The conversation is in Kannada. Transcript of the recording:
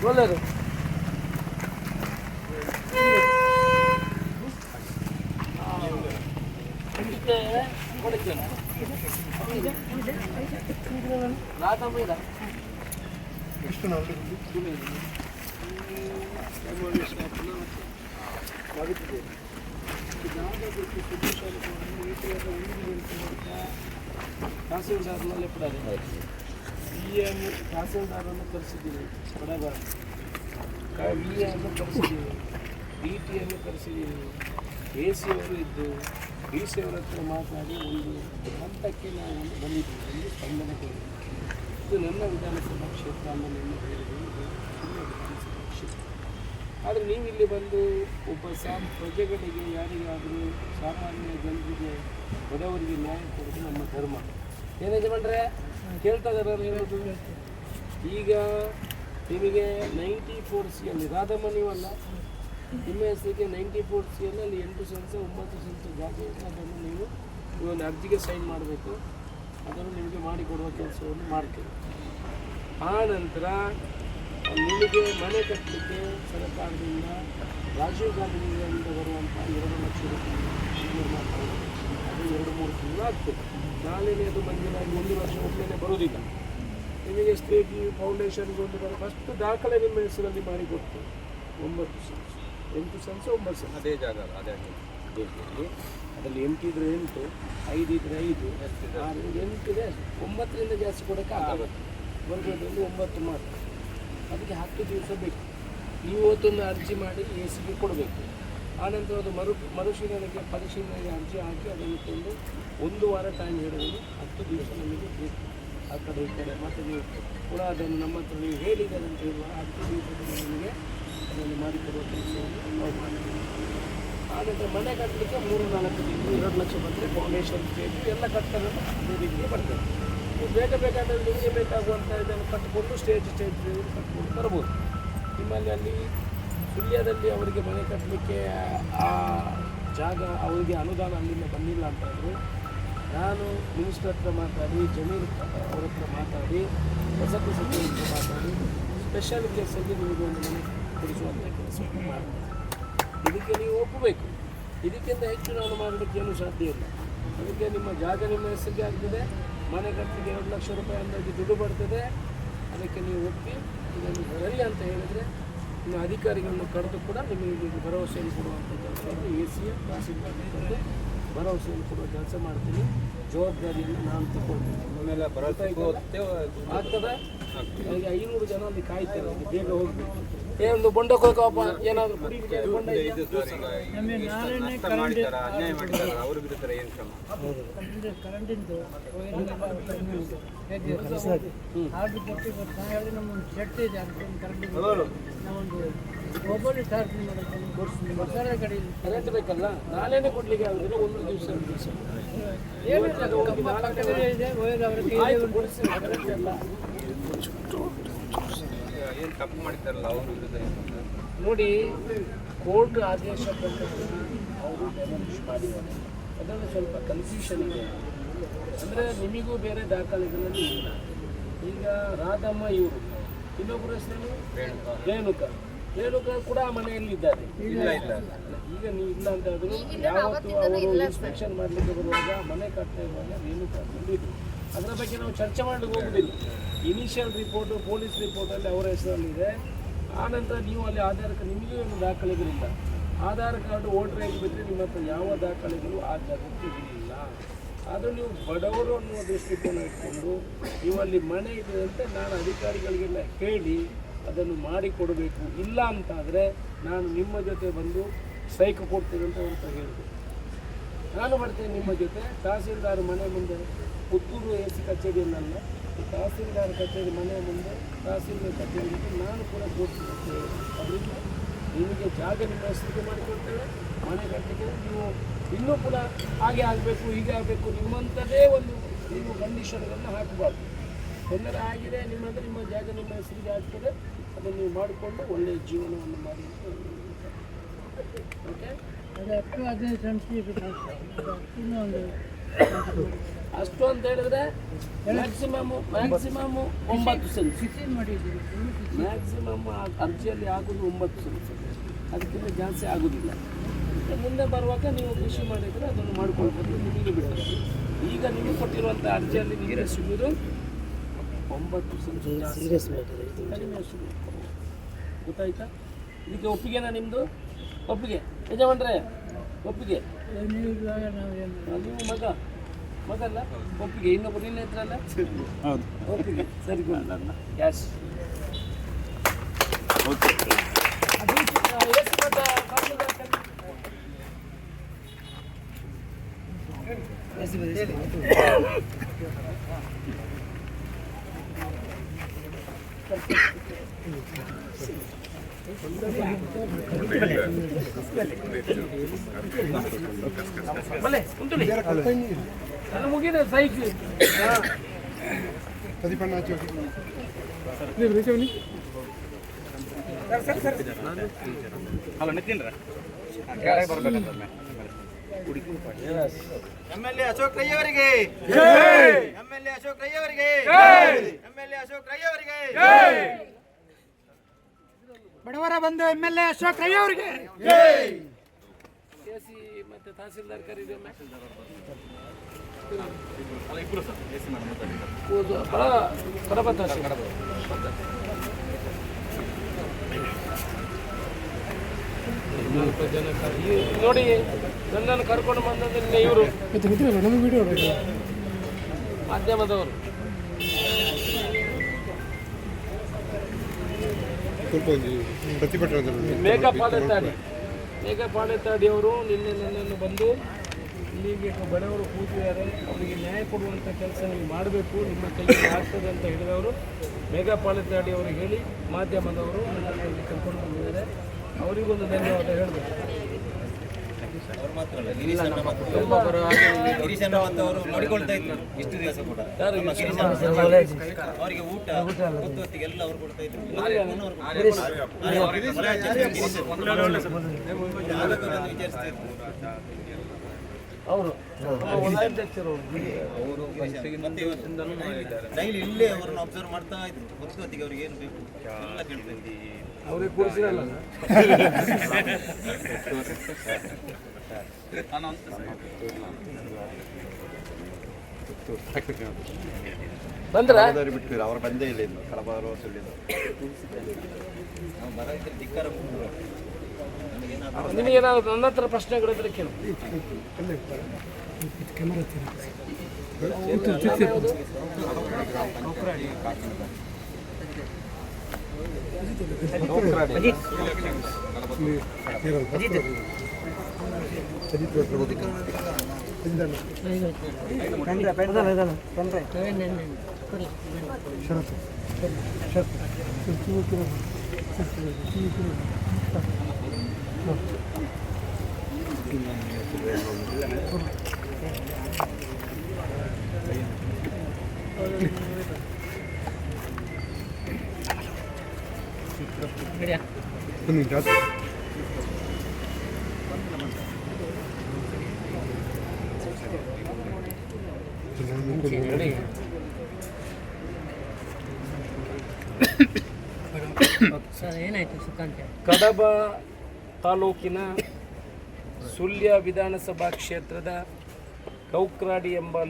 ಒಳ್ಳೆಯದು. ಎಷ್ಟು ನಾಲ್ಕು ತಹಸೀಲ್ದಾರ್ನಲ್ಲೇ ಕೊಡೋದು. VM ತಹಸೀಲ್ದಾರನ್ನು ಕರೆಸಿದ್ದೀವಿ, ಬಡಬಾರ VAನ್ನು ಕರೆಸಿದ್ದೀವಿ, DTಯನ್ನು ಕರೆಸಿದ್ದೀವಿ, AC ಅವರು ಇದ್ದು DC ಅವರ ಹತ್ರ ಮಾತಾಡಿ ಒಂದು ಹಂತಕ್ಕೆ ನಾವು ಒಂದು ಬಂದಿದ್ದೀವಿ, ಒಂದು ಸ್ಪಂದನೆ ಕೊಡಿದ್ದೀವಿ. ಇದು ನನ್ನ ವಿಧಾನಸಭಾ ಕ್ಷೇತ್ರ ಅನ್ನೋ ನನ್ನ ಹೇಳಿದ್ದೀನಿ, ವಿಧಾನಸಭಾ ಕ್ಷೇತ್ರ. ಆದರೆ ನೀವು ಇಲ್ಲಿ ಬಂದು ಒಬ್ಬ ಪ್ರಜೆಗಳಿಗೆ ಯಾರಿಗಾದರೂ ಸಾಮಾನ್ಯ ಜನರಿಗೆ ಬಡವರಿಗೆ ನ್ಯಾಯ ಕೊಡೋದು ನಮ್ಮ ಧರ್ಮ. ಏನು ಯಜಮಾನ್ರೆ ಕೇಳ್ತಾ ಇದ್ದಾರೆ ಹೇಳೋದು? ಈಗ ನಿಮಗೆ 94C ಅಲ್ಲಿ ರಾಧಮ್ಮ ನೀವಲ್ಲ, ನಿಮ್ಮ ಹೆಸರಿಗೆ 94C ಅಲ್ಲಿ 8 ಸೆನ್ಸ್ 9 ಸೆನ್ಸ್ ಜಾಗ ಇದೆ. ಅದನ್ನು ನೀವು ಒಂದು ಅರ್ಜಿಗೆ ಸೈನ್ ಮಾಡಬೇಕು. ಅದನ್ನು ನಿಮಗೆ ಮಾಡಿಕೊಡುವ ಕೆಲಸವನ್ನು ಮಾಡ್ತೀವಿ. ಆ ನಂತರ ನಿಮಗೆ ಮನೆ ಕಟ್ಟಲಿಕ್ಕೆ ಸರ್ಕಾರದಿಂದ ರಾಜೀವ್ ಗಾಂಧಿಯಿಂದ ಬರುವಂಥ 2 ಲಕ್ಷ ರೂಪಾಯಿ ನಿರ್ಮಾಣ ಮಾಡೋದು. ಅದು 2-3 ತಿಂಗಳು ಆಗ್ತದೆ. ನಾಳೆನೇ ಅದು ಮಂಜೂರಾಗಿ 1 ವರ್ಷ ಒಮ್ಮೆಲೆ ಬರೋದಿಲ್ಲ. ನಿಮಗೆ ಸ್ಟೇಟ್ ಫೌಂಡೇಶನ್ಗೆ ಒಂದು ಫಸ್ಟ್ ದಾಖಲೆ ನಿಮ್ಮ ಹೆಸರಲ್ಲಿ ಮಾಡಿಕೊಡ್ತೇವೆ. 9 ಸೆನ್ಸ್ 8 ಸೆನ್ಸ್ 9 ಸೆನ್ಸ್ ಅದೇ ಜಾಗ ಅದೇ ಅದರಲ್ಲಿ 8 ಇದ್ರೆ 8, 5 ಇದ್ರೆ 5, 6 8 ಇದೆ. 9ರಿಂದ ಜಾಸ್ತಿ ಕೊಡೋಕ್ಕೆ ಆಗುತ್ತೆ. ಬರ್ಬೋದಲ್ಲಿ 9 ಮಾತ್ರ. ಅದಕ್ಕೆ 10 ದಿವಸ ಬೇಕು. ನೀವು ಇವತ್ತೊಂದು ಅರ್ಜಿ ಮಾಡಿ AC ಕೊಡಬೇಕು. ಆನಂತರ ಅದು ಮರುಪರಿಶೀಲನೆಗೆ ಅರ್ಜಿ ಹಾಕಿ ಅದನ್ನು ತಂದು 1 ವಾರ ಟೈಮ್ ಹೇಳಿದ್ರು. 10 ದಿವಸ ನಮಗೆ ಬೇಕು. ಆ ಕಡೆ ಈ ಕಡೆ ಮತ್ತು ನೀವು ಪುನಃ ಅದನ್ನು ನಮ್ಮ ಹತ್ರ ನೀವು ಹೇಳಿದ್ದಾರೆ ಅಂತ ಹೇಳುವ 10 ದಿವಸದಲ್ಲಿ ನಿಮಗೆ ಅದನ್ನು ಮಾಡಿಕೊಡುವ ಕೆಲಸವನ್ನು ನಾವು ಮಾಡ್ತೀವಿ. ಆನಂತರ ಮನೆ ಕಟ್ಟಲಿಕ್ಕೆ 3-4 ತಿಂಗಳು 2 ಲಕ್ಷ ಬಂದರೆ ಫೌಂಡೇಶನ್ ಸ್ಟೇಜು ಎಲ್ಲ ಕಟ್ಟಲು ರೀತಿಗೆ ಬರ್ತದೆ. ಬೇಗ ಬೇಕಾದರೆ ನಿಮಗೆ ಬೇಕಾಗುವಂಥ ಇದನ್ನು ಕಟ್ಟಿಕೊಂಡು ಸ್ಟೇಜ್ ಕಟ್ಕೊಂಡು ಬರ್ಬೋದು. ನಿಮ್ಮಲ್ಲಿ ಅಲ್ಲಿ ಸುಳ್ಯದಲ್ಲಿ ಅವರಿಗೆ ಮನೆ ಕಟ್ಟಲಿಕ್ಕೆ ಆ ಜಾಗ ಅವರಿಗೆ ಅನುದಾನ ಅಲ್ಲಿಂದ ಬಂದಿಲ್ಲ ಅಂತಂದರೆ ನಾನು ಮಿನಿಸ್ಟರ್ ಹತ್ರ ಮಾತಾಡಿ, ಜಮೀರ್ ಅವ್ರ ಹತ್ರ ಮಾತಾಡಿ, ವಸತಿ ಸಚಿವರ ಹತ್ರ ಮಾತಾಡಿ ಸ್ಪೆಷಲ್ ಕೇಸಲ್ಲಿ ನಿಮಗೆ ಒಂದು ಮನೆ ಕೊಡಿಸುವಂಥ ಕೆಲಸವನ್ನು ಮಾಡ್ತೀನಿ. ಇದಕ್ಕೆ ನೀವು ಒಪ್ಪಬೇಕು. ಇದಕ್ಕಿಂತ ಹೆಚ್ಚು ನಾನು ಮಾಡಲಿಕ್ಕೆ ಏನೂ ಸಾಧ್ಯ ಇಲ್ಲ. ಅದಕ್ಕೆ ನಿಮ್ಮ ಜಾಗ ನಿಮ್ಮ ಹೆಸರಿಗೆ ಆಗ್ತದೆ. ಮನೆ ಕಟ್ಟಲಿಕ್ಕೆ 2 ಲಕ್ಷ ರೂಪಾಯಿ ಅಂದಾಜು ದುಡ್ಡು ಬರ್ತದೆ. ಅದಕ್ಕೆ ನೀವು ಒಪ್ಪಿ ಇದನ್ನು ಸರಿ ಅಂತ ಹೇಳಿದರೆ ಇನ್ನು ಅಧಿಕಾರಿಗಳನ್ನು ಕರೆದು ಕೂಡ ನಿಮಗೆ ಭರವಸೆಯನ್ನು ಕೊಡುವಂಥ ಕೆಲಸವನ್ನು AC ತಹಸೀಲ್ದಾರ್ ಭರವಸೆಯನ್ನು ಕೊಡುವ ಕೆಲಸ ಮಾಡ್ತೀನಿ. ಜವಾಬ್ದಾರಿಯನ್ನು ನಾನು ತಗೊಳ್ತೀನಿ. ಆಮೇಲೆ ಆಗ್ತದೆ. ಈಗ 500 ಜನ ಅಲ್ಲಿ ಕಾಯ್ತಾರೆ, ಅಲ್ಲಿ ಬೇಗ ಹೋಗಬೇಕು. ಒಂದು ಬೊಂಡಕ್ಕೆ ಹೋಗಪ್ಪ, ಏನಾದರೂ ಕುಡಿಲಿಕ್ಕೆ ಬೊಂಡ ಅನ್ಯಾಯ ಮಾಡಿದ್ದಾರೆ ಅವ್ರ ವಿರುದ್ಧ ಏನು ಕ್ರಮ? ಕರೆಂಟಿಂದು ಆರ್ಡ್ರ್ ಕೊಟ್ಟು ಹೇಳಿ ನಮ್ಮೊಂದು ಶೆಟ್ ಇದೆ ಅದಕ್ಕೊಂದು ಕರೆಂಟಿಂದು ನಾವೊಂದು ಮೊಬೈಲ್ ಚಾರ್ಜ್ ಮಾಡೋಕ್ಕೆ ಮಸಾಲೆ ಕಡೆ ಕರೆಂಟ್ ಬೇಕಲ್ಲ, ನಾಳೆನೇ ಕೊಡಲಿಕ್ಕೆ ಆಗೋದಿಲ್ಲ. 1 ದಿವಸ 2 ದಿವಸ ಇದೆ ಅವರಿಗೆ ಕರೆಂಟ್ ಎಲ್ಲ ಏನು ತಪ್ಪು ಮಾಡಿದ್ದಾರಲ್ಲ ಅವ್ರ ವಿರುದ್ಧ ನೋಡಿ. ಕೋರ್ಟ್ ಆದೇಶ ಪ್ರಕಾರ ಅವರು ಡೆಮಾಲಿಷ್ ಮಾಡಿದ್ದಾರೆ. ಅದರಲ್ಲಿ ಸ್ವಲ್ಪ ಕನ್ಫ್ಯೂಷನ್ ಇದೆ. ಅಂದರೆ ನಿಮಗೂ ಬೇರೆ ದಾಖಲೆಗಳಲ್ಲಿ ಇಲ್ಲ. ಈಗ ರಾಧಮ್ಮ ಇವರು, ಇನ್ನೊಬ್ಬರ ಹೆಸರು ರೇಣುಕಾ ಕೂಡ ಆ ಮನೆಯಲ್ಲಿದ್ದಾರೆ. ಇಲ್ಲ ಈಗ ನೀವು ಇಲ್ಲ ಅಂತ ಹೇಳಿದ್ರು ಯಾವತ್ತು ಅವರು ಇನ್ಸ್ಪೆಕ್ಷನ್ ಮಾಡಲಿಕ್ಕೆ ಬರುವಾಗ ಮನೆ ಕಟ್ತಾ ಇರುವಾಗ ರೇಣುಕಾ ಬಂದಿದ್ರು. ಅದರ ಬಗ್ಗೆ ನಾವು ಚರ್ಚೆ ಮಾಡಲಿಕ್ಕೆ ಹೋಗುವುದಿಲ್ಲ. ಇನಿಷಿಯಲ್ ರಿಪೋರ್ಟು ಪೊಲೀಸ್ ರಿಪೋರ್ಟಲ್ಲಿ ಅವರ ಹೆಸರಲ್ಲಿದೆ. ಆನಂತರ ನೀವು ಅಲ್ಲಿ ಆಧಾರ್ ಕಾರ್ಡ್, ನಿಮಗೂ ಏನು ದಾಖಲೆಗಳಿಲ್ಲ. ಆಧಾರ್ ಕಾರ್ಡು ವೋಟರ್ ಐಡಿ ಬಿಟ್ಟರೆ ನಿಮ್ಮ ಹತ್ರ ಯಾವ ದಾಖಲೆಗಳು ಆ ಜಾಗಕ್ಕೆ ಇಲ್ಲ. ಆದರೂ ನೀವು ಬಡವರು ಅನ್ನುವ ದೃಷ್ಟಿಕೋನ ಇಟ್ಕೊಂಡು ನೀವು ಅಲ್ಲಿ ಮನೆ ಇದೆ ಅಂತ ನಾನು ಅಧಿಕಾರಿಗಳಿಗೆಲ್ಲ ಹೇಳಿ ಅದನ್ನು ಮಾಡಿಕೊಡಬೇಕು. ಇಲ್ಲ ಅಂತಾದರೆ ನಾನು ನಿಮ್ಮ ಜೊತೆ ಬಂದು ಸೈಕ್ ಕೊಡ್ತೇನೆ ಅಂತ ಅಂತ ಹೇಳಿದೆ. ನಾನು ಬರ್ತೇನೆ ನಿಮ್ಮ ಜೊತೆ. ತಹಸೀಲ್ದಾರ್ ಮನೆ ಮುಂದೆ, ಪುತ್ತೂರು AC ಕಚೇರಿಯಲ್ಲ, ತಹಸೀಲ್ದಾರ್ ಕಚೇರಿ ಮನೆ ಮುಂದೆ ತಹಸೀಲ್ದಾರ್ ಕಚೇರಿ ನಾನು ಕೂಡ ತೋರಿಸ್ತೇನೆ. ಅದರಿಂದ ನಿಮಗೆ ಜಾಗ ನಿಮ್ಮ ಹೆಸರಿಗೆ ಮಾಡಿಕೊಡ್ತೇವೆ. ಮನೆ ಕಟ್ಟಲಿಕ್ಕೆ ನೀವು ಇನ್ನೂ ಕೂಡ ಹಾಗೆ ಆಗಬೇಕು, ಹೀಗೆ ಆಗಬೇಕು, ನಿಮ್ಮಂಥದ್ದೇ ಒಂದು ನೀವು ಕಂಡೀಷನ್ಗಳನ್ನು ಹಾಕಬಾರ್ದು. ತೊಂದರೆ ಆಗಿದೆ ನಿಮ್ಮಂದರೆ ನಿಮ್ಮ ಜಾಗ ನಿಮ್ಮ ಹೆಸರಿಗೆ ಆಗ್ತದೆ. ಅದನ್ನು ನೀವು ಮಾಡಿಕೊಂಡು ಒಳ್ಳೆಯ ಜೀವನವನ್ನು ಮಾಡಿ. ಓಕೆ, ಅದು 10-15 ಸೆಂಟ್ಸ್ ಇನ್ನೊಂದು ಅಷ್ಟು ಅಂತ ಹೇಳಿದ್ರೆ ಮ್ಯಾಕ್ಸಿಮಮ್ 9 ಸೆನ್ಸ್. ಫಿಕ್ಸಿಂಗ್ ಮಾಡಿದ್ದೀರಿ ಮ್ಯಾಕ್ಸಿಮಮ್ ಅರ್ಜಿಯಲ್ಲಿ ಆಗೋದು 9 ಸೆನ್ಸ್, ಅದಕ್ಕಿಂತ ಜಾಸ್ತಿ ಆಗೋದಿಲ್ಲ. ಮುಂದೆ ಬರುವಾಗ ನೀವು ಕೃಷಿ ಮಾಡಿದರೆ ಅದನ್ನು ಮಾಡ್ಕೊಳ್ಬೋದು, ನಿಮಗೆ ಬಿಟ್ಟರೆ. ಈಗ ನಿಮಗೆ ಕೊಟ್ಟಿರುವಂಥ ಅರ್ಜಿಯಲ್ಲಿ ನಿಮಗೆ ಸಿಗೋದು 9 ಸೆನ್ಸ್ ಸೀರಿಯಸ್ ಕಡಿಮೆ ಸಿಗೋದು. ಗೊತ್ತಾಯ್ತಾ? ಇದಕ್ಕೆ ಒಪ್ಪಿಗೆನಾ ನಿಮ್ಮದು? ಒಪ್ಪಿಗೆ ಯಜಮಾನ್ರೆ, ಒಪ್ಪಿಗೆ? ನೀವು ಇವಾಗ ನಾವೇನು ನೀವು ಮಗಲ್ಲ, ಒಪ್ಪಿಗೆ. ಇನ್ನೊಬ್ಬರು ನಿನ್ನ ಹತ್ರ ಅಲ್ಲ, ಒಪ್ಪಿಗೆ. ಸರಿ ಗೊತ್ತಲ್ಲ ಗ್ಯಾಸ್ ಮುಗಿದ ಸೈಜ್ ಪ್ರತಿಪಣ್ಣ ಹಚ್ಚಿ ಎಮ್ಎಲ್ಎ ಅಶೋಕ್ ರೈ ಅವರಿಗೆ, ಎಮ್ಎಲ್ಎ ಅಶೋಕ್ ರೈ ಅವರಿಗೆ, ಎಮ್ಎಲ್ಎ ಅಶೋಕ್ ರೈ ಅವರಿಗೆ, ಬಡವರ ಬಂಧು ಎಮ್ಎಲ್ಎ ಅಶೋಕ್ ರೈ ಅವರಿಗೆ. ಎಸಿ ಮತ್ತೆ ತಹಸೀಲ್ದಾರ್ ಕರೀದೊಮ್ಮೆ. ಕಡಬ ತಹಸೀಲ್ ಜನ ನೋಡಿ, ನನ್ನನ್ನು ಕರ್ಕೊಂಡು ಬಂದದ್ರಿಂದ ಇವರು ಮಾಧ್ಯಮದವರು. ಸ್ವಲ್ಪ ಪ್ರತಿಭಟನೆ ಮೇಘ ಪಾಲೆತ್ತಾಡಿ ಅವರು ನಿನ್ನೆ ನನ್ನನ್ನು ಬಂದು ಇಲ್ಲಿಗೆ ಬಡವರು ಕೂತಿದ್ದಾರೆ, ಅವರಿಗೆ ನ್ಯಾಯ ಕೊಡುವಂಥ ಕೆಲಸ ನೀವು ಮಾಡಬೇಕು, ನಿಮ್ಮ ಕೈಯಲ್ಲಿ ಆಗ್ತದೆ ಅಂತ ಹೇಳಿದವರು ಮೇಘ ಪಾಲೆತ್ತಾಡಿ ಅವರು ಹೇಳಿ ಮಾಧ್ಯಮದವರು ನನ್ನನ್ನು ಇಲ್ಲಿ ಕರ್ಕೊಂಡು ಬಂದಿದ್ದಾರೆ. ಅವರಿಗೊಂದು ಧನ್ಯವಾದ ಹೇಳಬೇಕು. ಗಿರೀಶಣ್ಣ ಮತ್ತು ಅವರು ನೋಡಿಕೊಳ್ತಾ ಇದ್ರು ಇಷ್ಟು ದಿವಸ ಕೂಡ. ಅವರಿಗೆ ಊಟ ಹೊತ್ತಿಗೆಲ್ಲ ಅವರು ಕೊಡ್ತಾ ಇದ್ರು. ವಿಚಾರಿಸ್ತಾ ಇದ್ರು ಅವರು ಡೈಲಿ ಇಲ್ಲೇ ಅವರನ್ನು ಅಬ್ಸರ್ವ್ ಮಾಡ್ತಾ ಇದ್ರು. ಹೊತ್ತಿಗೆ ಅವ್ರಿಗೆ ಏನು ಬೇಕು ಎಲ್ಲ ಕೇಳ್ತಾ ಇದ್ರು. ಅವ್ರಿಗೆ ಕೂರಿಸಿರಲ್ಲ ಬಂದ್ರ ಬಿಟ್ಟು ಅವ್ರ ಬಂದೇ ಇಲ್ಲ ಇನ್ನು ಕಡಬಾರು ಸುಳ್ಳಿಲ್ಲ ಧಿಕ್ಕಾರ. ನಿಮಗೇನಾದ್ರು ನನ್ನ ಹತ್ರ ಪ್ರಶ್ನೆಗಳಿದ್ರೆ ಕೇಳು. ಕಡಬ ತಾಲೂಕಿನ ಸುಳ್ಯ ವಿಧಾನಸಭಾ ಕ್ಷೇತ್ರದ ಕೌಕ್ರಾಡಿ ಎಂಬ